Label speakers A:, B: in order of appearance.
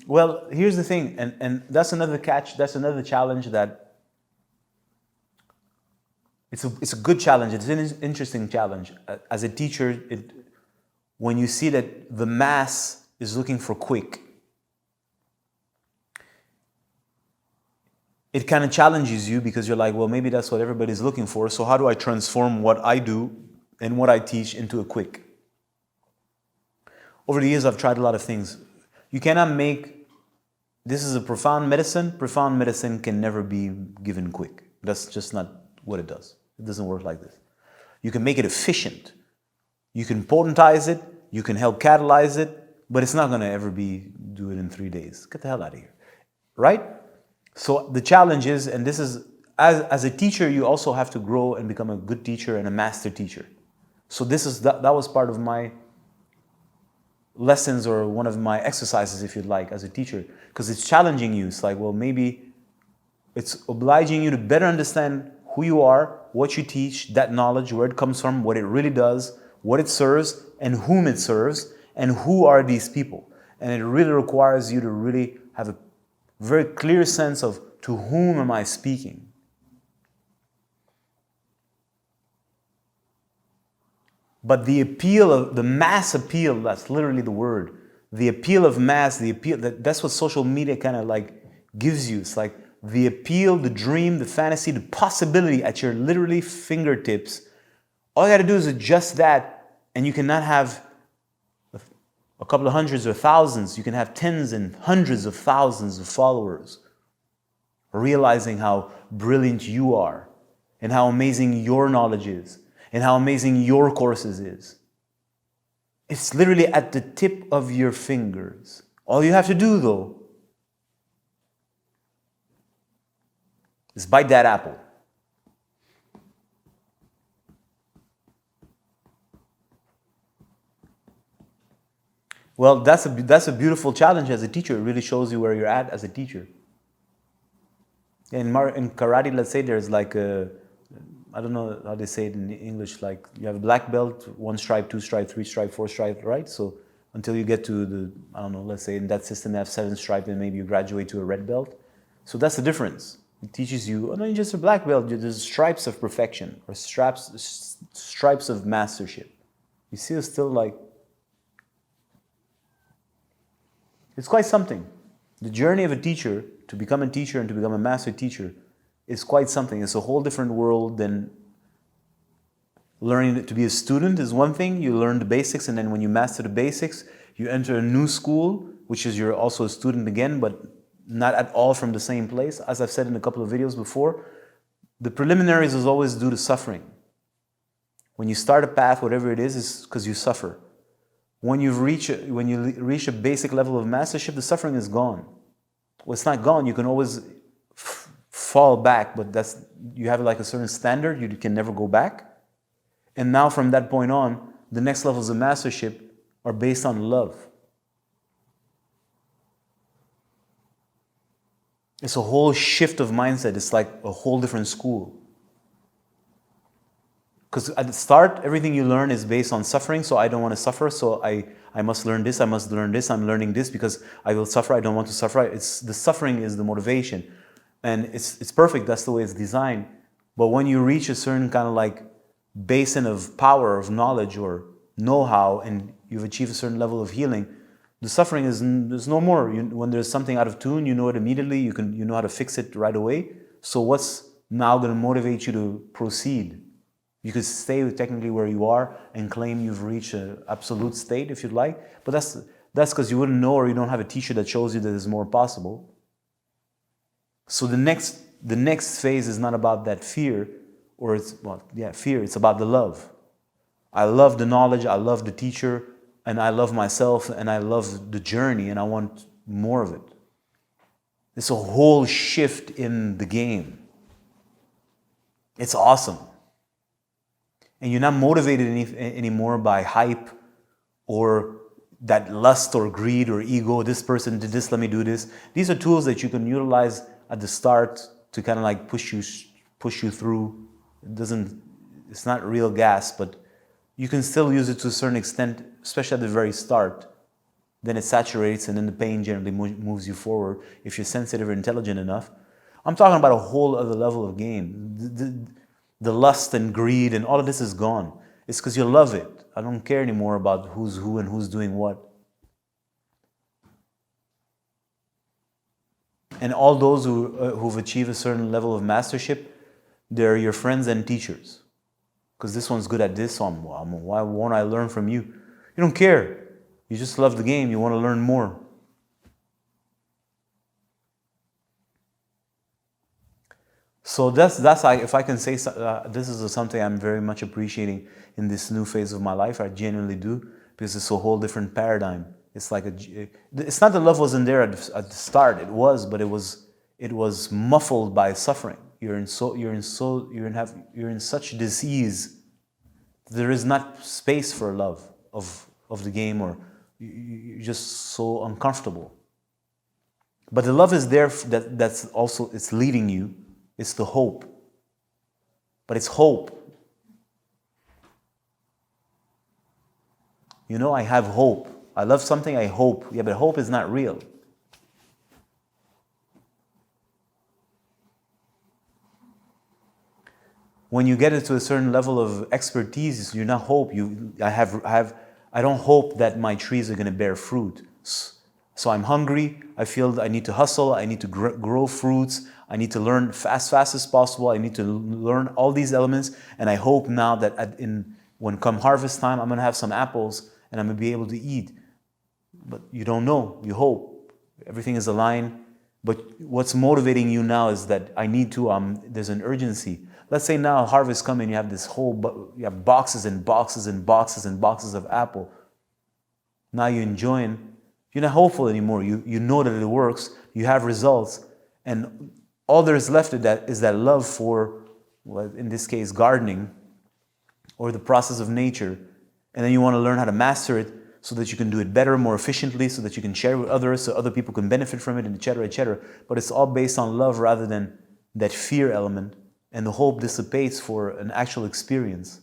A: Well, here's the thing, and that's another catch, that's another challenge that it's a good challenge, it's an interesting challenge. As a teacher, when you see that the mass is looking for quick, it kind of challenges you because you're like, well, maybe that's what everybody's looking for, so how do I transform what I do and what I teach into a quick? Over the years, I've tried a lot of things. You cannot make, this is a profound medicine. Profound medicine can never be given quick. That's just not what it does. It doesn't work like this. You can make it efficient. You can potentize it. You can help catalyze it, but it's not going to ever do it in 3 days. Get the hell out of here. Right? So the challenge is, and this is, as a teacher, you also have to grow and become a good teacher and a master teacher. So that was part of my lessons, or one of my exercises, if you'd like, as a teacher, because it's challenging you. It's like, well, maybe it's obliging you to better understand who you are, what you teach, that knowledge, where it comes from, what it really does, what it serves, and whom it serves, and who are these people. And it really requires you to really have a very clear sense of, to whom am I speaking? But the appeal of the mass appeal, that's literally the word. The appeal of mass, that's what social media kind of like gives you. It's like the appeal, the dream, the fantasy, the possibility at your literally fingertips. All you got to do is adjust that, and you cannot have a couple of hundreds or thousands. You can have tens and hundreds of thousands of followers, realizing how brilliant you are and how amazing your knowledge is, and how amazing your courses is. It's literally at the tip of your fingers. All you have to do, though, is bite that apple. Well, that's a beautiful challenge as a teacher. It really shows you where you're at as a teacher. In karate, let's say there's like I don't know how they say it in English, like you have a black belt, 1 stripe, 2 stripe, 3 stripe, 4 stripe, right? So until you get to the, I don't know, let's say in that system they have 7 stripe, and maybe you graduate to a red belt. So that's the difference. It teaches you, oh no, you're just a black belt, there's stripes of perfection, or stripes of mastership. You see, it's still like, it's quite something. The journey of a teacher, to become a teacher and to become a master teacher, is quite something. It's a whole different world than learning to be a student is one thing. You learn the basics, and then when you master the basics, you enter a new school, which is you're also a student again, but not at all from the same place. As I've said in a couple of videos before, the preliminaries is always due to suffering. When you start a path, whatever it is because you suffer. When you reach a basic level of mastership, the suffering is gone. Well, it's not gone. You can always fall back, but you have like a certain standard. You can never go back. And now from that point on, the next levels of mastership are based on love. It's a whole shift of mindset. It's like a whole different school. Because at the start, everything you learn is based on suffering, so I don't want to suffer, so I must learn this, I must learn this, I'm learning this because I will suffer, I don't want to suffer. The suffering is the motivation. And it's perfect, that's the way it's designed. But when you reach a certain kind of like basin of power, of knowledge or know-how, and you've achieved a certain level of healing, the suffering there's no more. When there's something out of tune, you know it immediately, you know how to fix it right away. So what's now going to motivate you to proceed? You could stay technically where you are and claim you've reached an absolute state if you'd like, but that's because you wouldn't know, or you don't have a teacher that shows you that there's more possible. So the next phase is not about that fear, fear. It's about the love. I love the knowledge, I love the teacher, and I love myself, and I love the journey, and I want more of it. It's a whole shift in the game. It's awesome. And you're not motivated anymore by hype or that lust or greed or ego. This person did this, let me do this. These are tools that you can utilize at the start to kind of like push you through. It's not real gas, but you can still use it to a certain extent, especially at the very start. then it saturates, and then the pain generally moves you forward if you're sensitive or intelligent enough. I'm talking about a whole other level of game. The lust and greed and all of this is gone. It's because you love it. I don't care anymore about who's who and who's doing what. And all those who've achieved a certain level of mastership, they're your friends and teachers. Because this one's good at this, so why won't I learn from you? You don't care. You just love the game. You want to learn more. So that's like, if I can say, this is something I'm very much appreciating in this new phase of my life. I genuinely do, because it's a whole different paradigm. It's like it's not that love wasn't there at the start. It was, but it was muffled by suffering. You're in such disease. There is not space for love of the game, or you're just so uncomfortable. But the love is there. That's also, it's leading you. It's the hope. But it's hope. You know, I have hope. I love something, I hope. Yeah, but hope is not real. When you get into a certain level of expertise, you not hope. I don't hope that my trees are going to bear fruit. So I'm hungry. I feel I need to hustle. I need to grow fruits. I need to learn fast as possible. I need to learn all these elements. And I hope now that when come harvest time, I'm going to have some apples and I'm going to be able to eat. But you don't know. You hope. Everything is aligned. But what's motivating you now is that I need to, there's an urgency. Let's say now harvest coming, you have this whole, you have boxes and boxes and boxes and boxes of apple. Now you're enjoying. You're not hopeful anymore. You know that it works. You have results. And all there is left is that love for, well, in this case, gardening or the process of nature. And then you want to learn how to master it so that you can do it better, more efficiently, so that you can share with others, so other people can benefit from it, and etc., etc. But it's all based on love rather than that fear element. And the hope dissipates for an actual experience.